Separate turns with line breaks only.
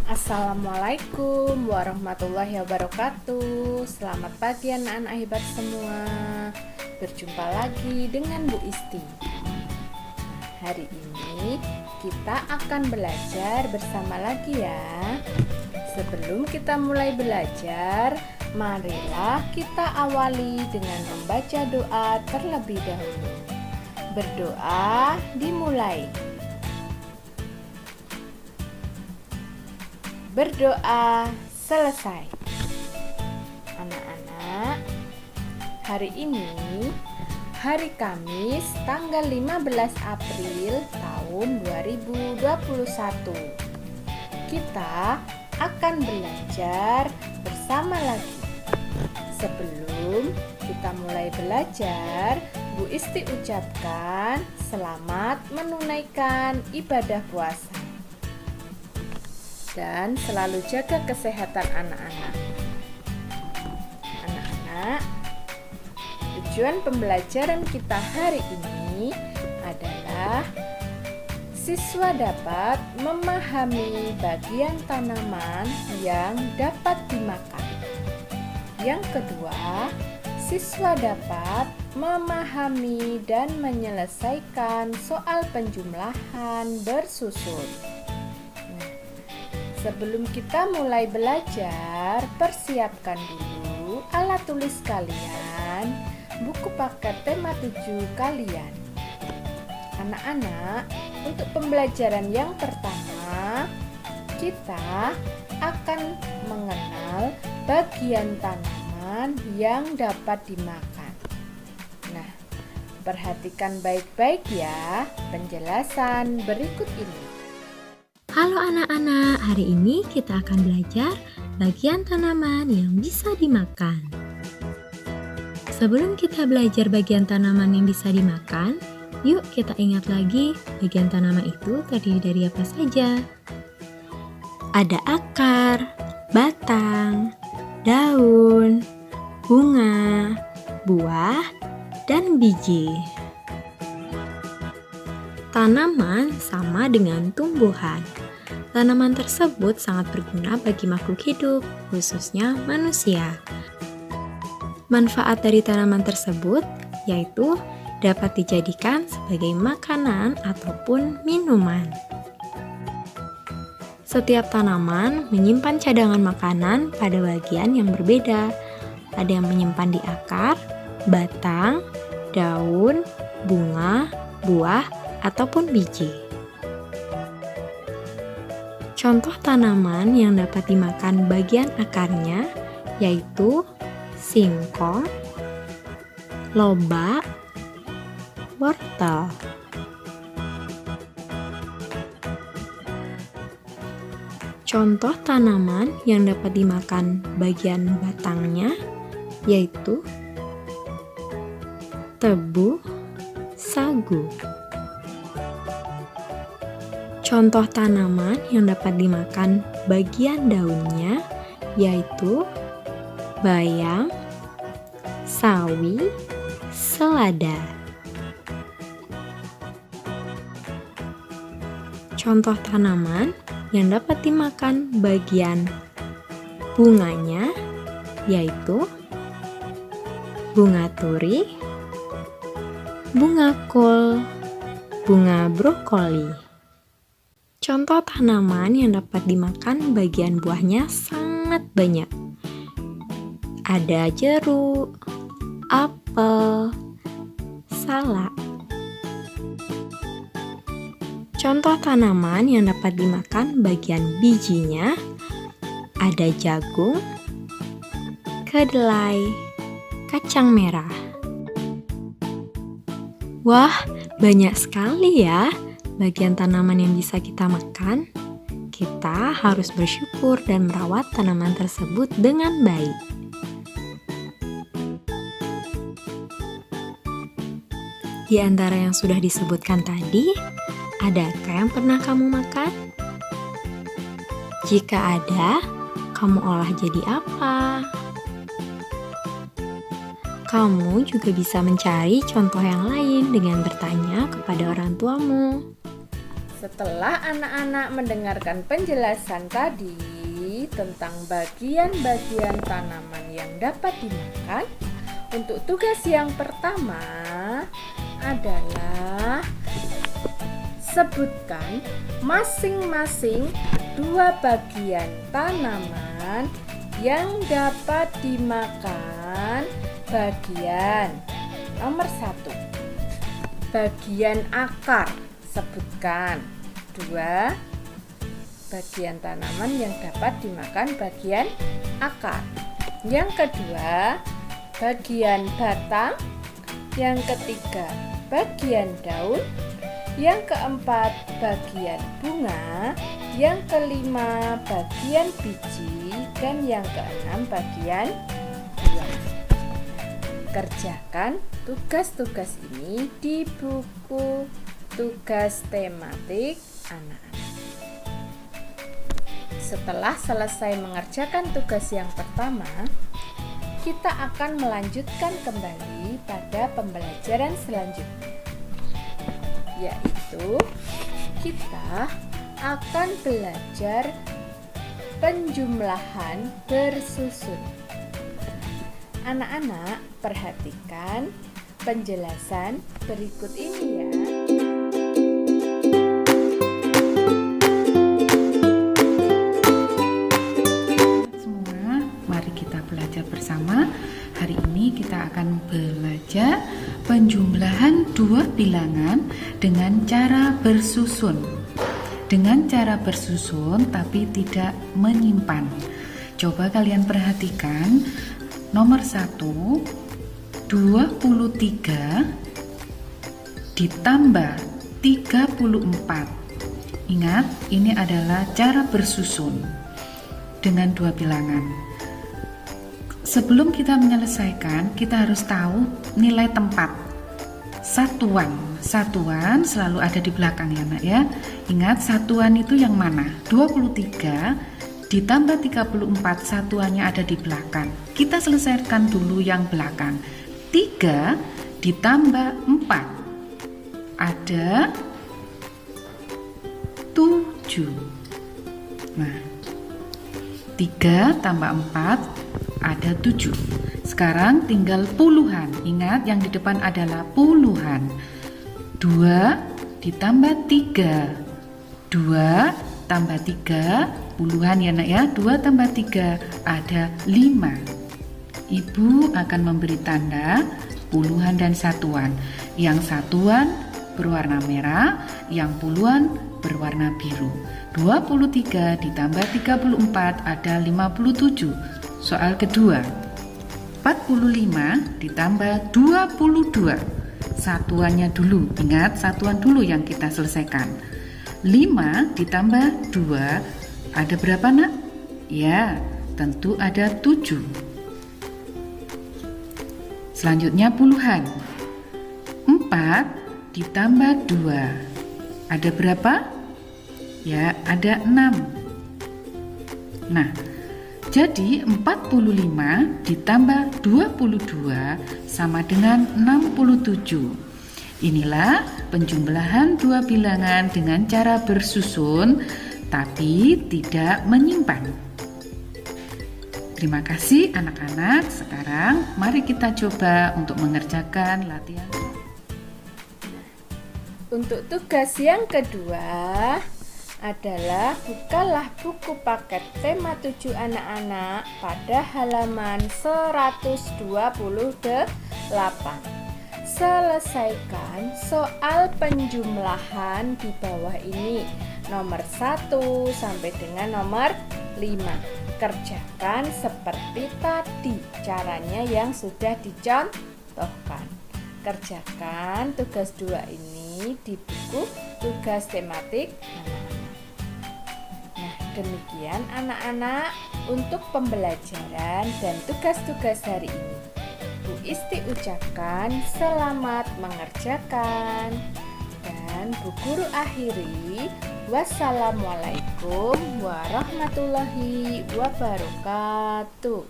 Assalamualaikum warahmatullahi wabarakatuh. Selamat pagi anak-anak hebat semua. Berjumpa lagi dengan Bu Isti. Hari ini kita akan belajar bersama lagi ya. Sebelum kita mulai belajar, marilah kita awali dengan membaca doa terlebih dahulu. Berdoa dimulai. Berdoa selesai. Anak-anak, hari ini hari Kamis tanggal 15 April tahun 2021. Kita akan belajar bersama lagi. Sebelum kita mulai belajar, Bu Isti ucapkan selamat menunaikan ibadah puasa. Dan selalu jaga kesehatan anak-anak. Anak-anak, tujuan pembelajaran kita hari ini adalah siswa dapat memahami bagian tanaman yang dapat dimakan. Yang kedua, siswa dapat memahami dan menyelesaikan soal penjumlahan bersusun. Sebelum kita mulai belajar, persiapkan dulu alat tulis kalian, buku paket tema 7 kalian. Anak-anak, untuk pembelajaran yang pertama, kita akan mengenal bagian tanaman yang dapat dimakan. Nah, perhatikan baik-baik ya penjelasan berikut ini.
Halo anak-anak, hari ini kita akan belajar bagian tanaman yang bisa dimakan. Sebelum kita belajar bagian tanaman yang bisa dimakan, yuk kita ingat lagi bagian tanaman itu terdiri dari apa saja. Ada akar, batang, daun, bunga, buah, dan biji. Tanaman sama dengan tumbuhan. Tanaman tersebut sangat berguna bagi makhluk hidup, khususnya manusia. Manfaat dari tanaman tersebut yaitu dapat dijadikan sebagai makanan ataupun minuman. Setiap tanaman menyimpan cadangan makanan pada bagian yang berbeda. Ada yang menyimpan di akar, batang, daun, bunga, buah, ataupun biji. Contoh tanaman yang dapat dimakan bagian akarnya yaitu singkong, lobak, wortel. Contoh tanaman yang dapat dimakan bagian batangnya yaitu tebu, sagu. Contoh tanaman yang dapat dimakan bagian daunnya yaitu bayam, sawi, selada. Contoh tanaman yang dapat dimakan bagian bunganya yaitu bunga turi, bunga kol, bunga brokoli. Contoh tanaman yang dapat dimakan bagian buahnya sangat banyak. Ada jeruk, apel, salak. Contoh tanaman yang dapat dimakan bagian bijinya ada jagung, kedelai, kacang merah. Wah, banyak sekali ya bagian tanaman yang bisa kita makan. Kita harus bersyukur dan merawat tanaman tersebut dengan baik. Di antara yang sudah disebutkan tadi, adakah yang pernah kamu makan? Jika ada, kamu olah jadi apa? Kamu juga bisa mencari contoh yang lain dengan bertanya kepada orang tuamu.
Setelah anak-anak mendengarkan penjelasan tadi tentang bagian-bagian tanaman yang dapat dimakan, untuk tugas yang pertama adalah sebutkan masing-masing 2 bagian tanaman yang dapat dimakan. Bagian nomor 1, bagian akar. Sebutkan 2 bagian tanaman yang dapat dimakan bagian akar. Yang kedua, bagian batang. Yang ketiga, bagian daun. Yang keempat, bagian bunga. Yang kelima, bagian biji. Dan yang keenam, bagian buah. Kerjakan tugas-tugas ini di buku tugas tematik anak-anak. Setelah selesai mengerjakan tugas yang pertama, kita akan melanjutkan kembali pada pembelajaran selanjutnya, yaitu kita akan belajar penjumlahan bersusun. Anak-anak, perhatikan penjelasan berikut ini ya.
Semua, mari kita belajar bersama. Hari ini kita akan belajar penjumlahan 2 bilangan dengan cara bersusun. Dengan cara bersusun tapi tidak menyimpan. Coba kalian perhatikan. Nomor 1, 23 ditambah 34. Ingat, ini adalah cara bersusun dengan 2 bilangan. Sebelum kita menyelesaikan, kita harus tahu nilai tempat. Satuan selalu ada di belakang ya nak ya. Ingat, satuan itu yang mana? 23 ditambah 34, satuannya ada di belakang. Kita selesaikan dulu yang belakang. 3 ditambah 4 ada 7. Nah, 3 tambah 4 ada 7. Sekarang tinggal puluhan. Ingat, yang di depan adalah puluhan. 2 ditambah 3, 2 tambah 3, puluhan ya nak ya. 2 tambah 3 ada 5. Ibu akan memberi tanda puluhan dan satuan. Yang satuan berwarna merah, yang puluhan berwarna biru. 23 ditambah 34 ada 57. Soal kedua. 45 ditambah 22. Satuannya dulu. Ingat, satuan dulu yang kita selesaikan. 5 ditambah 2 ada berapa nak? Ya, tentu ada 7. Selanjutnya puluhan. 4 ditambah 2 ada berapa? Ya, ada 6. Nah, jadi 45 ditambah 22 sama dengan 67. Inilah penjumlahan 2 bilangan dengan cara bersusun tapi tidak menyimpan. Terima kasih anak-anak. Sekarang mari kita coba untuk mengerjakan latihan.
Untuk tugas yang kedua adalah bukalah buku paket tema 7 anak-anak pada halaman 128. Selesaikan soal penjumlahan di bawah ini, nomor 1 sampai dengan nomor 5. Kerjakan seperti tadi, caranya yang sudah dicontohkan. Kerjakan tugas 2 ini di buku tugas tematik anak-anak. Nah, demikian anak-anak untuk pembelajaran dan tugas-tugas hari ini. Bu Isti ucapkan selamat mengerjakan. Dan Bu Guru akhiri, wassalamualaikum warahmatullahi wabarakatuh.